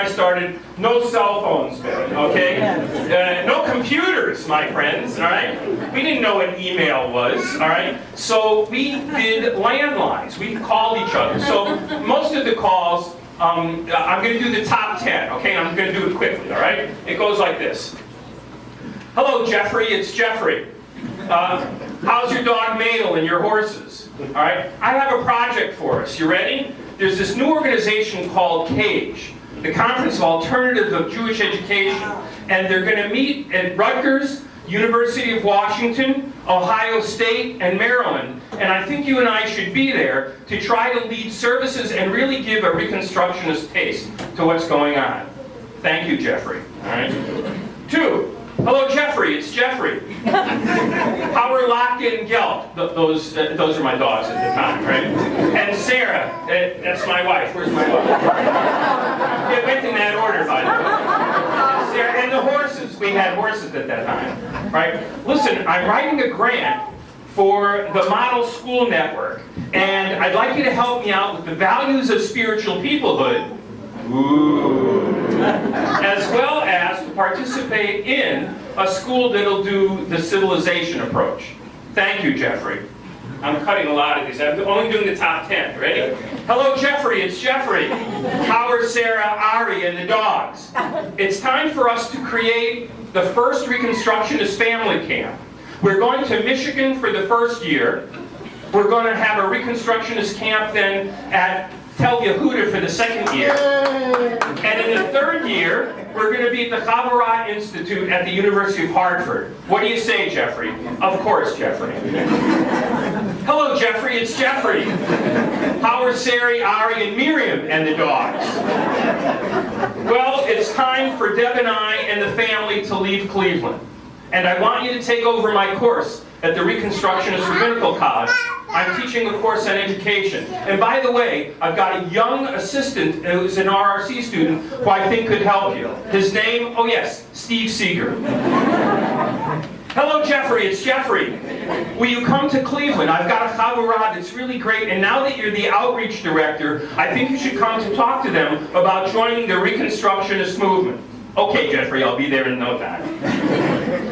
I started, no cell phones, okay? No computers, my friends, all right? We didn't know what email was, all right? So we did landlines. We called each other. So most of the calls, I'm going to do the top 10, okay? I'm going to do it quickly, all right? It goes like this. Hello, Jeffrey. It's Jeffrey. How's your dog Madel and your horses? All right? I have a project for us. You ready? There's this new organization called CAGE, the Conference of Alternatives of Jewish Education, and they're going to meet at Rutgers, University of Washington, Ohio State, and Maryland. And I think you and I should be there to try to lead services and really give a Reconstructionist taste to what's going on. Thank you, Jeffrey. All right. 2. Hello, Jeffrey. It's Jeffrey. Howard Lockett and Gelt. Those are my dogs at the time, right? And Sarah. That's my wife. Where's my wife? It went in that order, by the way. Sarah, and the horses. We had horses at that time, right? Listen, I'm writing a grant for the Model School Network, and I'd like you to help me out with the values of spiritual peoplehood. Ooh. As well as to participate in a school that'll do the civilization approach. Thank you, Jeffrey. I'm cutting a lot of these. I'm only doing the top 10. Ready? Hello, Jeffrey. It's Jeffrey. Howard, Sarah, Ari, and the dogs. It's time for us to create the first Reconstructionist family camp. We're going to Michigan for the first year. We're going to have a Reconstructionist camp then at Tel Yehuda for the second year. And in the third year, we're going to be at the Chavarah Institute at the University of Hartford. What do you say, Jeffrey? Of course, Jeffrey. Hello, Jeffrey. It's Jeffrey. Howard, Sari, Ari, and Miriam, and the dogs. Well, it's time for Deb and I and the family to leave Cleveland. And I want you to take over my course at the Reconstructionist Rabbinical College. I'm teaching a course on education. And by the way, I've got a young assistant who's an RRC student who I think could help you. His name, oh yes, Steve Seeger. Hello, Jeffrey. It's Jeffrey. Will you come to Cleveland? I've got a Chavarah that's really great, and now that you're the outreach director, I think you should come to talk to them about joining the Reconstructionist movement. Okay, Jeffrey, I'll be there in no time.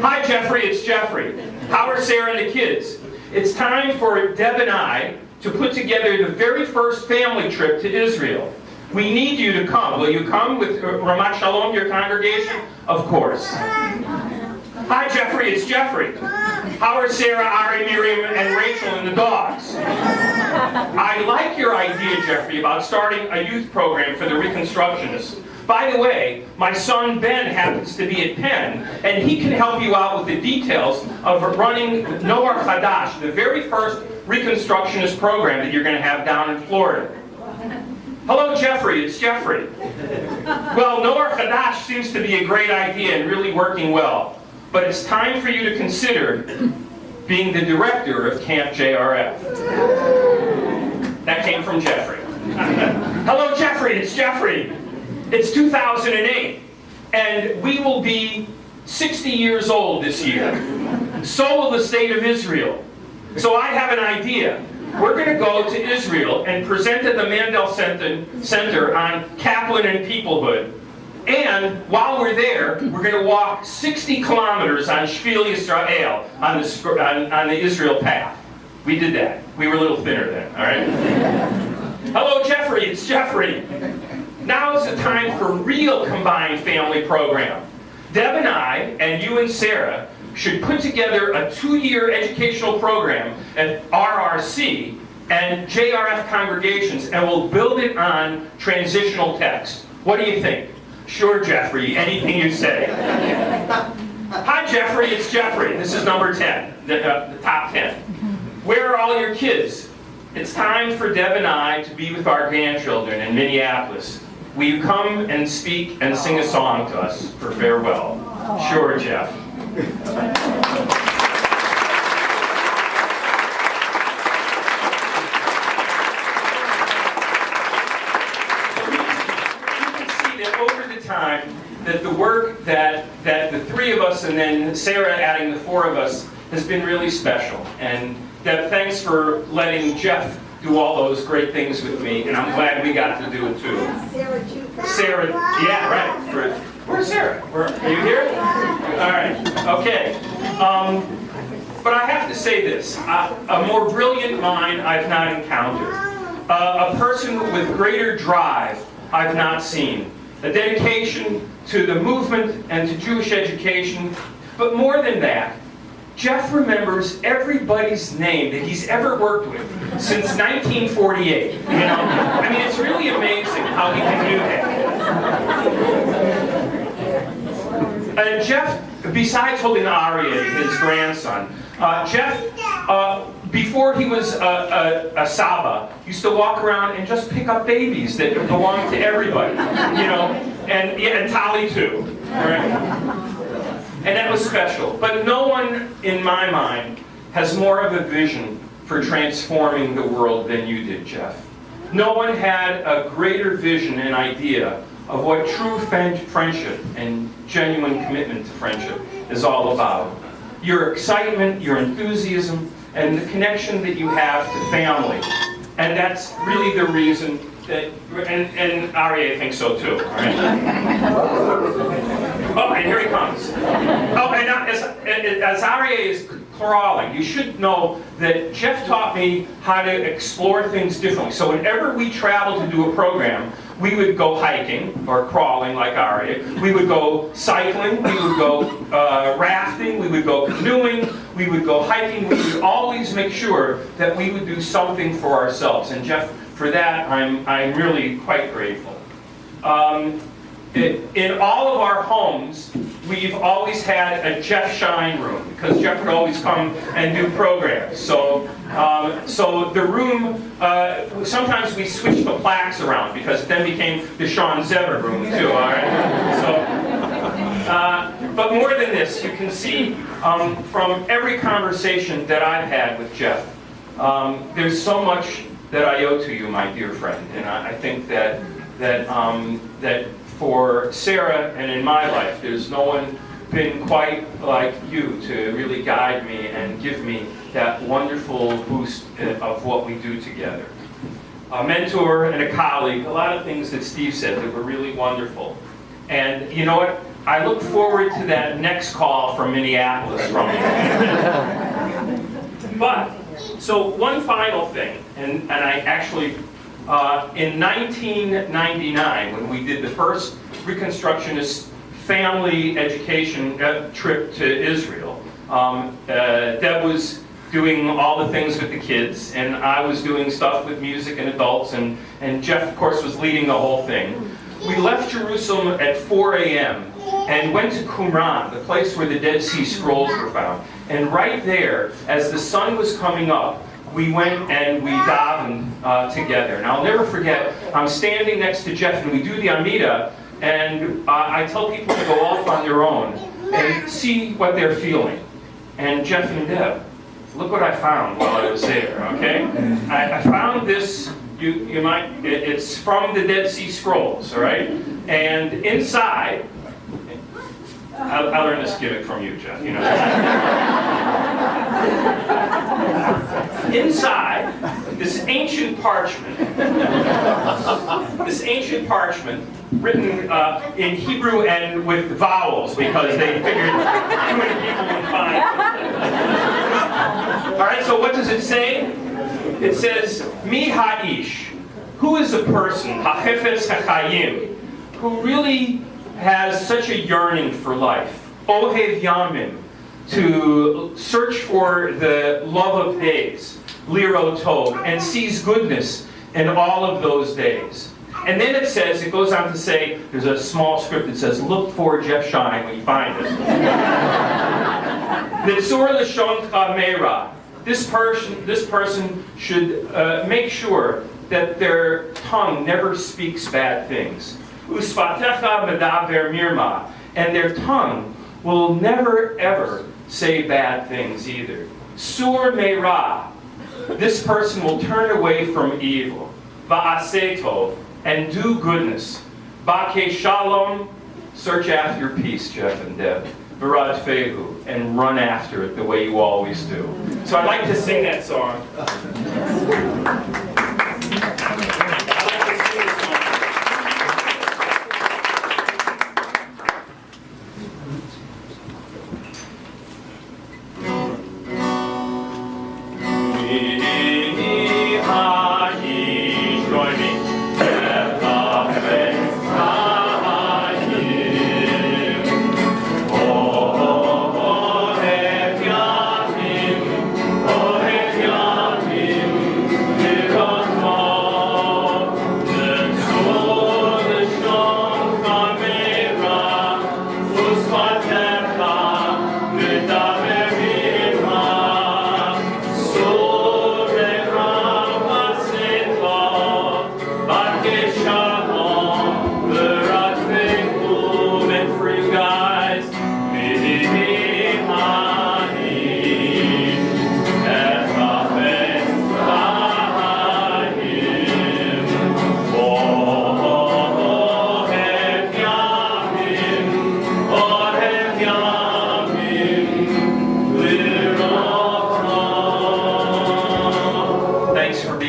Hi, Jeffrey. It's Jeffrey. How are Sarah and the kids? It's time for Deb and I to put together the very first family trip to Israel. We need you to come. Will you come with Ramat Shalom, your congregation? Of course. Hi, Jeffrey. It's Jeffrey. How are Sarah, Ari, Miriam, and Rachel and the dogs? I like your idea, Jeffrey, about starting a youth program for the Reconstructionists. By the way, my son Ben happens to be at Penn, and he can help you out with the details of running Noar Chadash, the very first Reconstructionist program that you're going to have down in Florida. Hello, Jeffrey. It's Jeffrey. Well, Noar Chadash seems to be a great idea and really working well, but it's time for you to consider being the director of Camp JRF. That came from Jeffrey. Hello, Jeffrey. It's Jeffrey. It's 2008, and we will be 60 years old this year. So will the state of Israel. So I have an idea. We're going to go to Israel and present at the Mandel Center on Kaplan and Peoplehood. And while we're there, we're going to walk 60 kilometers on Shvil Yisrael, on the Israel path. We did that. We were a little thinner then, all right? Hello, Jeffrey. It's Jeffrey. Now is the time for real combined family program. Deb and I, and you and Sarah, should put together a 2-year educational program at RRC and JRF congregations, and we'll build it on transitional text. What do you think? Sure, Jeffrey, anything you say. Hi, Jeffrey, it's Jeffrey. This is number 10, the top 10. Where are all your kids? It's time for Deb and I to be with our grandchildren in Minneapolis. Will you come and speak and sing a song to us for farewell? Sure, Jeff. So you can see that over the time that the work that the 3 of us and then Sarah adding the 4 of us has been really special. And Deb, thanks for letting Jeff do all those great things with me, and I'm glad we got to do it too. Sarah, yeah, right. Where's Sarah? Are you here? All right, okay. But I have to say this, a more brilliant mind I've not encountered. A person with greater drive I've not seen. A dedication to the movement and to Jewish education. But more than that, Jeff remembers everybody's name that he's ever worked with since 1948. You know, I mean, it's really amazing how he can do that. Jeff, besides holding Aryeh, his grandson, Jeff, before he was a Saba, used to walk around and just pick up babies that belonged to everybody, you know, and Tali too, right? And that was special. But no one, in my mind, has more of a vision for transforming the world than you did, Jeff. No one had a greater vision and idea of what true friendship and genuine commitment to friendship is all about. Your excitement, your enthusiasm, and the connection that you have to family. And that's really the reason that, and Aryeh thinks so too, right? Oh, and here he comes. Oh, and as Aryeh is crawling, you should know that Jeff taught me how to explore things differently. So whenever we travel to do a program, we would go hiking or crawling like Aryeh. We would go cycling. We would go rafting. We would go canoeing. We would go hiking. We would always make sure that we would do something for ourselves. And Jeff, for that, I'm really quite grateful. In all of our homes, we've always had a Jeff Schein room because Jeff would always come and do programs. So the room, sometimes we switched the plaques around because it then became the Sean Zever room too. All right. So, but more than this, you can see from every conversation that I've had with Jeff, there's so much that I owe to you, my dear friend, and I think that for Sarah and in my life, there's no one been quite like you to really guide me and give me that wonderful boost of what we do together. A mentor and a colleague, a lot of things that Steve said that were really wonderful. And you know what? I look forward to that next call from Minneapolis from you. But, so one final thing, and I actually, in 1999, when we did the first Reconstructionist family education trip to Israel, Deb was doing all the things with the kids, and I was doing stuff with music and adults, and Jeff, of course, was leading the whole thing. We left Jerusalem at 4 a.m. and went to Qumran, the place where the Dead Sea Scrolls were found. And right there, as the sun was coming up, we went and we davened together. And I'll never forget, I'm standing next to Jeff and we do the Amidah, and I tell people to go off on their own and see what they're feeling. And Jeff and Deb, look what I found while I was there, okay? I found this, you might, it's from the Dead Sea Scrolls, all right? And inside, I learned this gimmick from you, Jeff, you know. Inside, this ancient parchment, written in Hebrew and with vowels because they figured too many people would find it. All right, so what does it say? It says, Mi ha'ish, who is a person, ha'chefetz ha'chayim, who really has such a yearning for life, ohev yamim, to search for the love of days, liro tov, and sees goodness in all of those days. And then it says, it goes on to say, there's a small script that says, look for Jeff Schein when you find it. Nitzur l'shon chameira. This person should make sure that their tongue never speaks bad things. Uspatecha medaber mirma. And their tongue will never ever say bad things either. Sur meira. This person will turn away from evil. Va'aseh tov. And do goodness. Ba'kei shalom. Search after peace, Jeff and Deb. V'rad fehu. And run after it the way you always do. So I'd like to sing that song.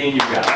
seeing you guys.